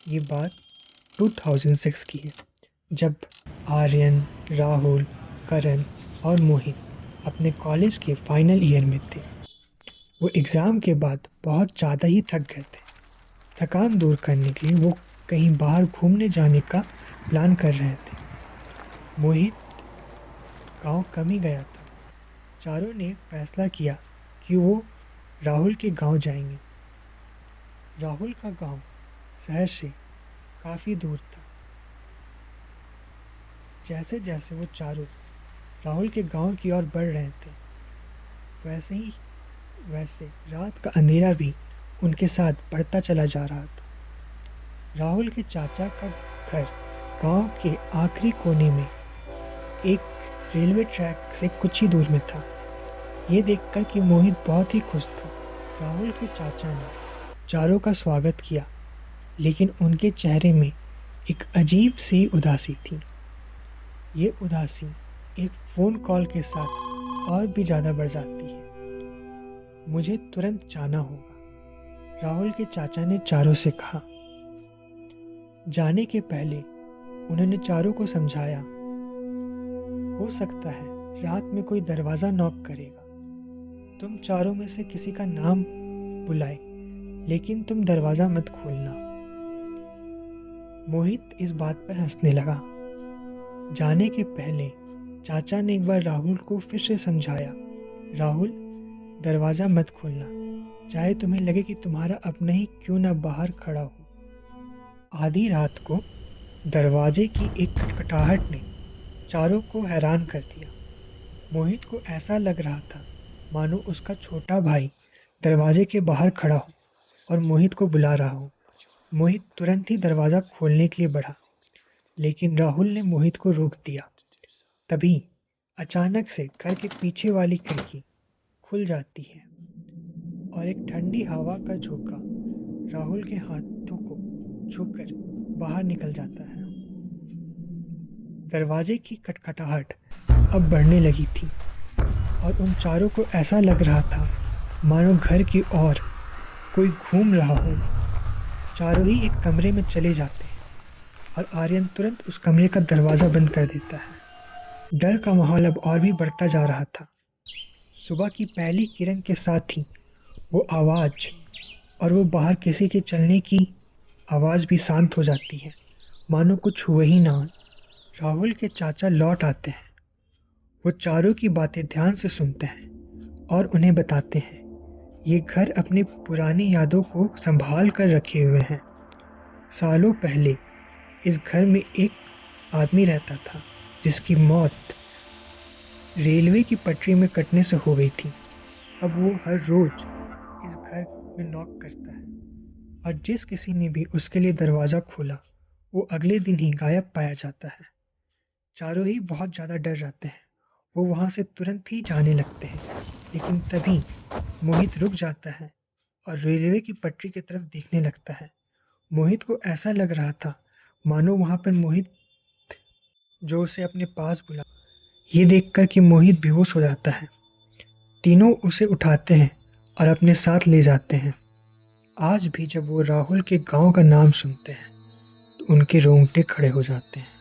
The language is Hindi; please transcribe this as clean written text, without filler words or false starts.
ये बात 2006 की है, जब आर्यन, राहुल, करण और मोहित अपने कॉलेज के फाइनल ईयर में थे। वो एग्ज़ाम के बाद बहुत ज़्यादा ही थक गए थे। थकान दूर करने के लिए वो कहीं बाहर घूमने जाने का प्लान कर रहे थे। मोहित गांव कम ही गया था। चारों ने फैसला किया कि वो राहुल के गांव जाएंगे। राहुल का गांव शहर से काफ़ी दूर था। जैसे जैसे वो चारों राहुल के गांव की ओर बढ़ रहे थे, वैसे रात का अंधेरा भी उनके साथ बढ़ता चला जा रहा था। राहुल के चाचा का घर गांव के आखिरी कोने में एक रेलवे ट्रैक से कुछ ही दूर में था। ये देखकर कि मोहित बहुत ही खुश था। राहुल के चाचा ने चारों का स्वागत किया, लेकिन उनके चेहरे में एक अजीब सी उदासी थी। ये उदासी एक फ़ोन कॉल के साथ और भी ज़्यादा बढ़ जाती है। मुझे तुरंत जाना होगा, राहुल के चाचा ने चारों से कहा। जाने के पहले उन्होंने चारों को समझाया, हो सकता है रात में कोई दरवाज़ा नॉक करेगा। तुम चारों में से किसी का नाम बुलाए, लेकिन तुम दरवाज़ा मत खोलना। मोहित इस बात पर हंसने लगा। जाने के पहले चाचा ने एक बार राहुल को फिर से समझाया, राहुल, दरवाज़ा मत खोलना, चाहे तुम्हें लगे कि तुम्हारा अपना ही क्यों ना बाहर खड़ा हो। आधी रात को दरवाजे की एक खटखटाहट ने चारों को हैरान कर दिया। मोहित को ऐसा लग रहा था मानो उसका छोटा भाई दरवाजे के बाहर खड़ा हो और मोहित को बुला रहा हो। मोहित तुरंत ही दरवाज़ा खोलने के लिए बढ़ा, लेकिन राहुल ने मोहित को रोक दिया। तभी अचानक से घर के पीछे वाली खिड़की खुल जाती है और एक ठंडी हवा का झोंका राहुल के हाथों को छूकर बाहर निकल जाता है। दरवाजे की खटखटाहट अब बढ़ने लगी थी और उन चारों को ऐसा लग रहा था मानो घर की ओर कोई घूम रहा हो। चारों ही एक कमरे में चले जाते हैं और आर्यन तुरंत उस कमरे का दरवाज़ा बंद कर देता है। डर का माहौल अब और भी बढ़ता जा रहा था। सुबह की पहली किरण के साथ ही वो आवाज़ और वो बाहर किसी के चलने की आवाज़ भी शांत हो जाती है, मानो कुछ हुआ ही ना हो। राहुल के चाचा लौट आते हैं। वो चारों की बातें ध्यान से सुनते हैं और उन्हें बताते हैं, ये घर अपनी पुरानी यादों को संभाल कर रखे हुए हैं। सालों पहले इस घर में एक आदमी रहता था जिसकी मौत रेलवे की पटरी में कटने से हो गई थी। अब वो हर रोज़ इस घर में नॉक करता है और जिस किसी ने भी उसके लिए दरवाज़ा खोला वो अगले दिन ही गायब पाया जाता है। चारों ही बहुत ज़्यादा डर जाते हैं। वो वहाँ से तुरंत ही जाने लगते हैं, लेकिन तभी मोहित रुक जाता है और रेलवे की पटरी की तरफ देखने लगता है। मोहित को ऐसा लग रहा था मानो वहाँ पर मोहित जो उसे अपने पास बुला। ये देखकर कि मोहित बेहोश हो जाता है। तीनों उसे उठाते हैं और अपने साथ ले जाते हैं। आज भी जब वो राहुल के गांव का नाम सुनते हैं तो उनके रोंगटे खड़े हो जाते हैं।